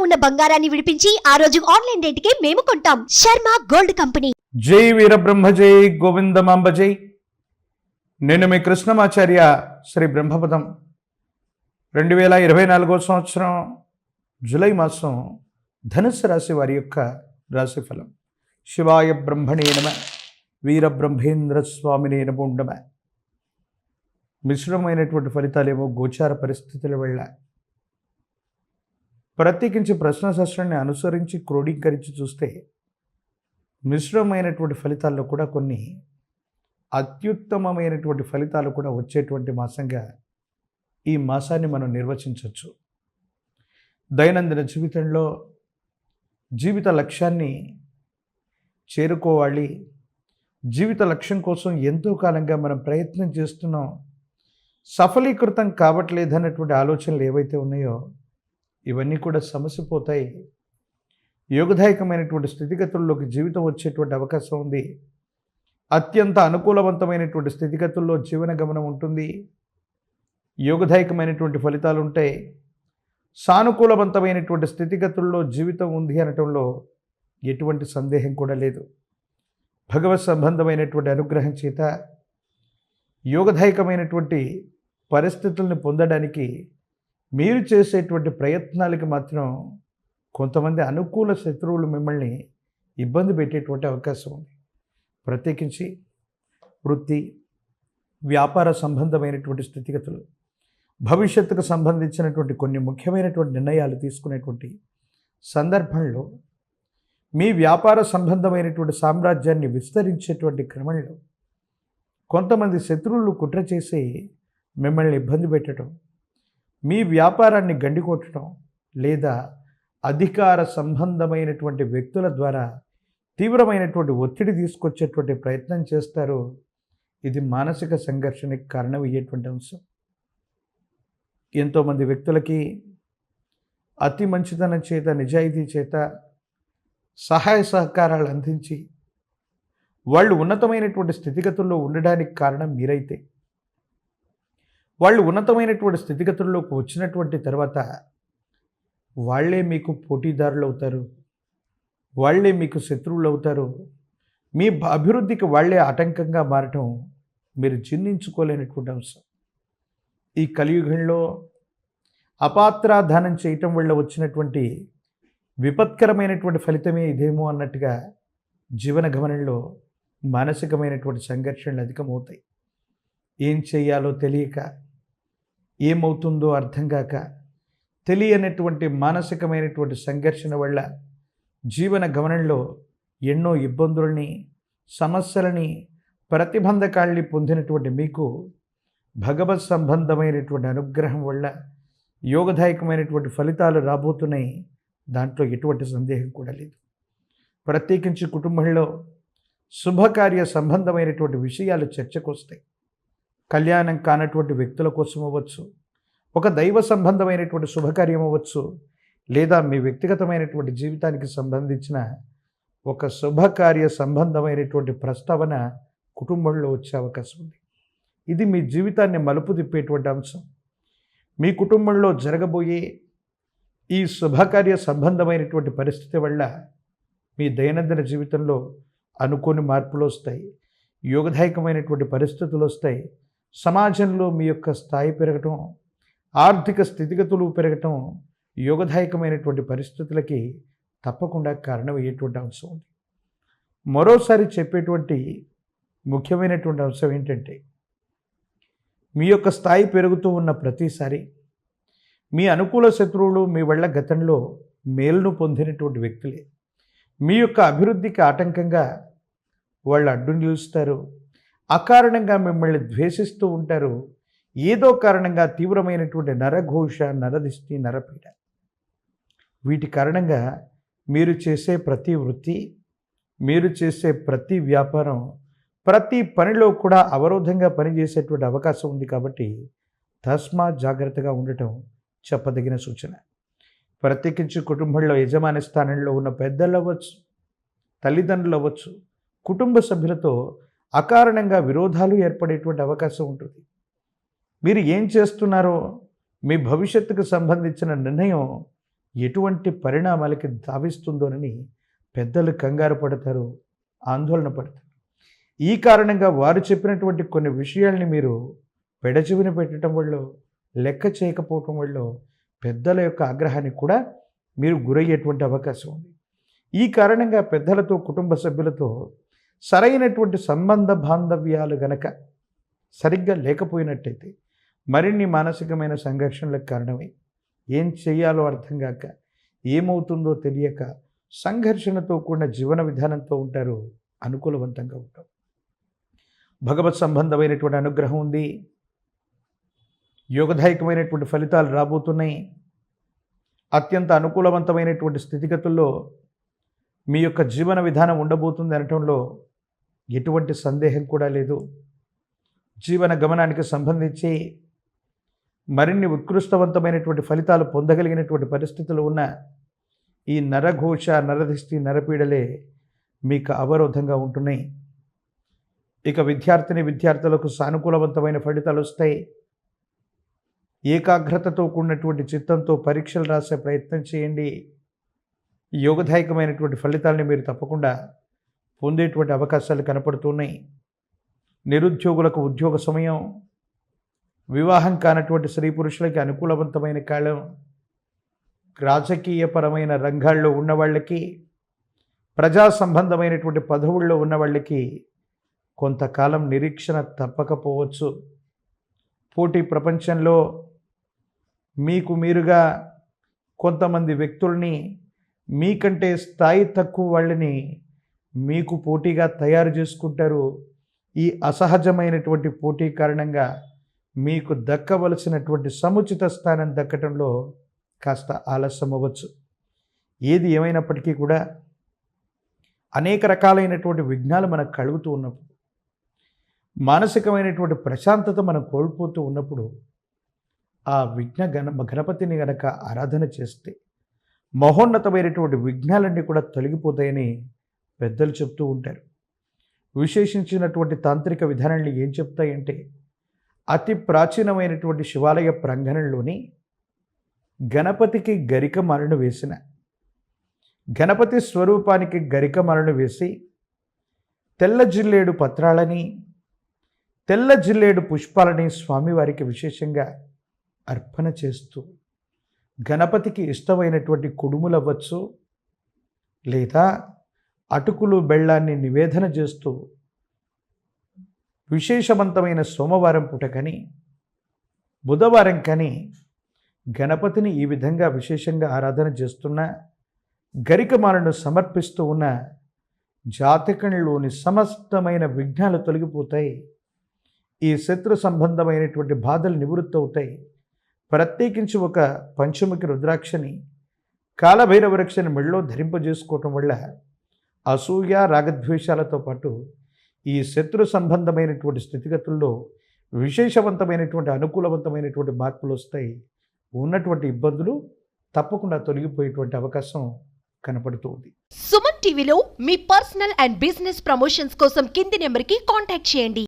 ఉన్న బంగారాన్ని విడిపించి ఆ రోజు ఆన్లైన్ రేటుకే మేము కొంటాం. Sharma gold company. జై వీరబ్రహ్మ జై గోవిందమాంబ జై. నేను మీ కృష్ణమాచార్య శ్రీ బ్రహ్మపదం. 2024 సంవత్సరం జూలై మాసం ధనుస్సు రాశి వారి యొక్క రాశిఫలం. శివాయ బ్రహ్మణే నమ, వీరబ్రహ్మేంద్ర స్వామినే నమో నమ. మిశ్రమైనటువంటి ఫలితాలేమో గోచార పరిస్థితుల వల్ల, ప్రత్యేకించి ప్రశ్నశాస్త్రాన్ని అనుసరించి క్రోడీకరించి చూస్తే మిశ్రమైనటువంటి ఫలితాల్లో కూడా కొన్ని అత్యుత్తమమైనటువంటి ఫలితాలు కూడా వచ్చేటువంటి మాసంగా ఈ మాసాన్ని మనం నిర్వచించవచ్చు. దైనందిన జీవితంలో జీవిత లక్ష్యాన్ని చేరుకోవాలి, జీవిత లక్ష్యం కోసం ఎంతో కాలంగా మనం ప్రయత్నం చేస్తున్నాం, సఫలీకృతం కావట్లేదన్నటువంటి ఆలోచనలు ఏవైతే ఉన్నాయో ఇవన్నీ కూడా సమసిపోతాయి. యోగదాయకమైనటువంటి స్థితిగతుల్లోకి జీవితం వచ్చేటువంటి అవకాశం ఉంది. అత్యంత అనుకూలవంతమైనటువంటి స్థితిగతుల్లో జీవన గమనం ఉంటుంది. యోగదాయకమైనటువంటి ఫలితాలు ఉంటాయి. సానుకూలవంతమైనటువంటి స్థితిగతుల్లో జీవితం ఉంది అనటంలో ఎటువంటి సందేహం కూడా లేదు. భగవత్ సంబంధమైనటువంటి అనుగ్రహం చేత యోగదాయకమైనటువంటి పరిస్థితులను పొందడానికి మీరు చేసేటువంటి ప్రయత్నాలకి మాత్రం కొంతమంది అనుకూల శత్రువులు మిమ్మల్ని ఇబ్బంది పెట్టేటువంటి అవకాశం ఉంది. ప్రత్యేకించి వృత్తి, వ్యాపార సంబంధమైనటువంటి స్థితిగతులు, భవిష్యత్తుకు సంబంధించినటువంటి కొన్ని ముఖ్యమైనటువంటి నిర్ణయాలు తీసుకునేటువంటి సందర్భంలో, మీ వ్యాపార సంబంధమైనటువంటి సామ్రాజ్యాన్ని విస్తరించేటువంటి క్రమంలో కొంతమంది శత్రువులు కుట్ర చేసి మిమ్మల్ని ఇబ్బంది పెట్టడం, మీ వ్యాపారాన్ని గండికొట్టడం, లేదా అధికార సంబంధమైనటువంటి వ్యక్తుల ద్వారా తీవ్రమైనటువంటి ఒత్తిడి తీసుకొచ్చేటువంటి ప్రయత్నం చేస్తారు. ఇది మానసిక సంఘర్షణకి కారణమయ్యేటువంటి అంశం. ఎంతోమంది వ్యక్తులకి అతి మంచితనం చేత, నిజాయితీ చేత సహాయ సహకారాలు అందించి వాళ్ళు ఉన్నతమైనటువంటి స్థితిగతుల్లో ఉండడానికి కారణం మీరైతే, వాళ్ళు ఉన్నతమైనటువంటి స్థితిగతుల్లోకి వచ్చినటువంటి తర్వాత వాళ్ళే మీకు పోటీదారులు అవుతారు, వాళ్ళే మీకు శత్రువులు అవుతారు. మీ అభివృద్ధికి వాళ్ళే ఆటంకంగా మారటం మీరు జీర్ణించుకోలేనటువంటి అంశం. ఈ కలియుగంలో అపాత్రాధానం చేయటం వల్ల వచ్చినటువంటి విపత్కరమైనటువంటి ఫలితమే ఇదేమో అన్నట్టుగా జీవన గమనంలో మానసికమైనటువంటి సంఘర్షణలు అధికమవుతాయి. ఏం చేయాలో తెలియక, ఏమవుతుందో అర్థం కాక, తెలియనటువంటి మానసికమైనటువంటి సంఘర్షణ వల్ల జీవన గమనంలో ఎన్నో ఇబ్బందులని, సమస్యలని, ప్రతిబంధకాల్ని పొందినటువంటి మీకు భగవత్ సంబంధమైనటువంటి అనుగ్రహం వల్ల యోగదాయకమైనటువంటి ఫలితాలు రాబోతున్నాయి. దాంట్లో ఎటువంటి సందేహం కూడా లేదు. ప్రత్యేకించి కుటుంబంలో శుభకార్య సంబంధమైనటువంటి విషయాలు చర్చకు వస్తాయి. కళ్యాణం కానటువంటి వ్యక్తుల కోసం అవ్వచ్చు, ఒక దైవ సంబంధమైనటువంటి శుభకార్యం అవ్వచ్చు, లేదా మీ వ్యక్తిగతమైనటువంటి జీవితానికి సంబంధించిన ఒక శుభకార్య సంబంధమైనటువంటి ప్రస్తావన కుటుంబంలో వచ్చే అవకాశం ఉంది. ఇది మీ జీవితాన్ని మలుపు తిప్పేటువంటి అంశం. మీ కుటుంబంలో జరగబోయే ఈ శుభకార్య సంబంధమైనటువంటి పరిస్థితి వల్ల మీ దైనందిన జీవితంలో అనుకోని మార్పులు వస్తాయి, యోగదాయకమైనటువంటి పరిస్థితులు వస్తాయి. సమాజంలో మీ యొక్క స్థాయి పెరగటం, ఆర్థిక స్థితిగతులు పెరగటం యోగదాయకమైనటువంటి పరిస్థితులకి తప్పకుండా కారణమయ్యేటువంటి అంశం ఉంది. మరోసారి చెప్పేటువంటి ముఖ్యమైనటువంటి అంశం ఏంటంటే, మీ యొక్క స్థాయి పెరుగుతూ ఉన్న ప్రతిసారి మీ అనుకూల శత్రువులు మీ వల్ల గతంలో మేలును పొందినటువంటి వ్యక్తులే మీ యొక్క అభివృద్ధికి ఆటంకంగా వాళ్ళు అడ్డు నిలుస్తారు. అకారణంగా మిమ్మల్ని ద్వేషిస్తూ ఉంటారు. ఏదో కారణంగా తీవ్రమైనటువంటి నరఘోష, నరదిష్టి, నరపీడ, వీటి కారణంగా మీరు చేసే ప్రతి వృత్తి, మీరు చేసే ప్రతి వ్యాపారం, ప్రతి పనిలో కూడా అవరోధంగా పనిచేసేటువంటి అవకాశం ఉంది. కాబట్టి తస్మాత్ జాగ్రత్తగా ఉండటం చెప్పదగిన సూచన. ప్రత్యేకించి కుటుంబంలో యజమాని స్థానంలో ఉన్న పెద్దలు అవ్వచ్చు, తల్లిదండ్రులు అవ్వచ్చు, కుటుంబ సభ్యులతో అకారణంగా విరోధాలు ఏర్పడేటువంటి అవకాశం ఉంటుంది. మీరు ఏం చేస్తున్నారో, మీ భవిష్యత్తుకు సంబంధించిన నిర్ణయం ఎటువంటి పరిణామాలకి ధావిస్తుందోనని పెద్దలు కంగారు పడతారు, ఆందోళన పడతారు. ఈ కారణంగా వారు చెప్పినటువంటి కొన్ని విషయాల్ని మీరు పెడచెవిన పెట్టడం వల్ల, లెక్క చేయకపోవటం వల్ల పెద్దల యొక్క ఆగ్రహానికి కూడా మీరు గురయ్యేటువంటి అవకాశం ఉంది. ఈ కారణంగా పెద్దలతో, కుటుంబ సభ్యులతో సరైనటువంటి సంబంధ బాంధవ్యాలు గనక సరిగ్గా లేకపోయినట్టయితే మరిన్ని మానసికమైన సంఘర్షణలకు కారణమై ఏం చేయాలో అర్థం కాక, ఏమవుతుందో తెలియక సంఘర్షణతో కూడిన జీవన విధానంతో ఉంటారు, అనుకూలవంతంగా ఉంటారు. భగవత్ సంబంధమైనటువంటి అనుగ్రహం ఉంది, యోగదాయకమైనటువంటి ఫలితాలు రాబోతున్నాయి. అత్యంత అనుకూలవంతమైనటువంటి స్థితిగతుల్లో మీ యొక్క జీవన విధానం ఉండబోతుంది అనటంలో ఎటువంటి సందేహం కూడా లేదు. జీవన గమనానికి సంబంధించి మరిన్ని ఉత్కృష్టవంతమైనటువంటి ఫలితాలు పొందగలిగినటువంటి పరిస్థితులు ఉన్న ఈ నరఘోష, నరదిష్టి, నరపీడలే మీకు అవరోధంగా ఉంటున్నాయి. ఇక విద్యార్థులకు సానుకూలవంతమైన ఫలితాలు వస్తాయి. ఏకాగ్రతతో కూడినటువంటి చిత్తంతో పరీక్షలు రాసే ప్రయత్నం చేయండి. యోగదాయకమైనటువంటి ఫలితాలని మీరు తప్పకుండా పొందేటువంటి అవకాశాలు కనపడుతున్నాయి. నిరుద్యోగులకు ఉద్యోగ సమయం, వివాహం కానటువంటి స్త్రీ పురుషులకి అనుకూలవంతమైన కాలం, రాజకీయపరమైన రంగాల్లో ఉన్న వాళ్ళకి, ప్రజా సంబంధమైనటువంటి పదవుల్లో ఉన్న వాళ్ళకి కొంతకాలం నిరీక్షణ తప్పకపోవచ్చు. పోటీ ప్రపంచంలో మీకు మీరుగా కొంతమంది వ్యక్తుల్ని, మీకంటే స్థాయి తక్కువ వాళ్ళని మీకు పోటీగా తయారు చేసుకుంటారు. ఈ అసహజమైనటువంటి పోటీ కారణంగా మీకు దక్కవలసినటువంటి సముచిత స్థానం దక్కటంలో కాస్త ఆలస్యం అవ్వచ్చు. ఏది ఏమైనప్పటికీ కూడా అనేక రకాలైనటువంటి విఘ్నాలు మనకు కలుగుతూ ఉన్నప్పుడు, మానసికమైనటువంటి ప్రశాంతత మనం కోల్పోతూ ఉన్నప్పుడు ఆ గణపతిని గనక ఆరాధన చేస్తే మహోన్నతమైనటువంటి విఘ్నాలన్నీ కూడా తొలగిపోతాయని పెద్దలు చెప్తూ ఉంటారు. విశేషించినటువంటి తాంత్రిక విధానాలు ఏం చెప్తాయంటే, అతి ప్రాచీనమైనటువంటి శివాలయ ప్రాంగణంలోని గణపతికి గరికమాలను వేసిన, గణపతి స్వరూపానికి గరికమాలను వేసి తెల్ల జిల్లేడు పత్రాలని, తెల్ల జిల్లేడు పుష్పాలని స్వామివారికి విశేషంగా అర్పణ చేస్తూ, గణపతికి ఇష్టమైనటువంటి కుడుములు అవ్వచ్చు, లేదా అటుకులు బెల్లాన్ని నివేదన చేస్తూ విశేషవంతమైన సోమవారం పూట కానీ, బుధవారం కానీ గణపతిని ఈ విధంగా విశేషంగా ఆరాధన చేస్తున్న, గరికమాలను సమర్పిస్తూ ఉన్న జాతకంలోని సమస్తమైన విఘ్నాలు తొలగిపోతాయి. ఈ శత్రు సంబంధమైనటువంటి బాధలు నివృత్తి అవుతాయి. ప్రత్యేకించి ఒక పంచముఖి రుద్రాక్షని, కాలభైరవ వృక్షని మెడలో ధరింపజేసుకోవటం వల్ల అసూయ, రాగద్వేషాలతో పాటు ఈ శత్రు సంబంధమైనటువంటి స్థితిగతుల్లో విశేషవంతమైనటువంటి అనుకూలవంతమైనటువంటి మార్పులు వస్తాయి. ఉన్నటువంటి ఇబ్బందులు తప్పకుండా తొలగిపోయేటువంటి అవకాశం కనపడుతుంది. సుమన్ టీవీలో మీ పర్సనల్ అండ్ బిజినెస్ ప్రమోషన్స్ కోసం కింది నెంబర్కి కాంటాక్ట్ చేయండి.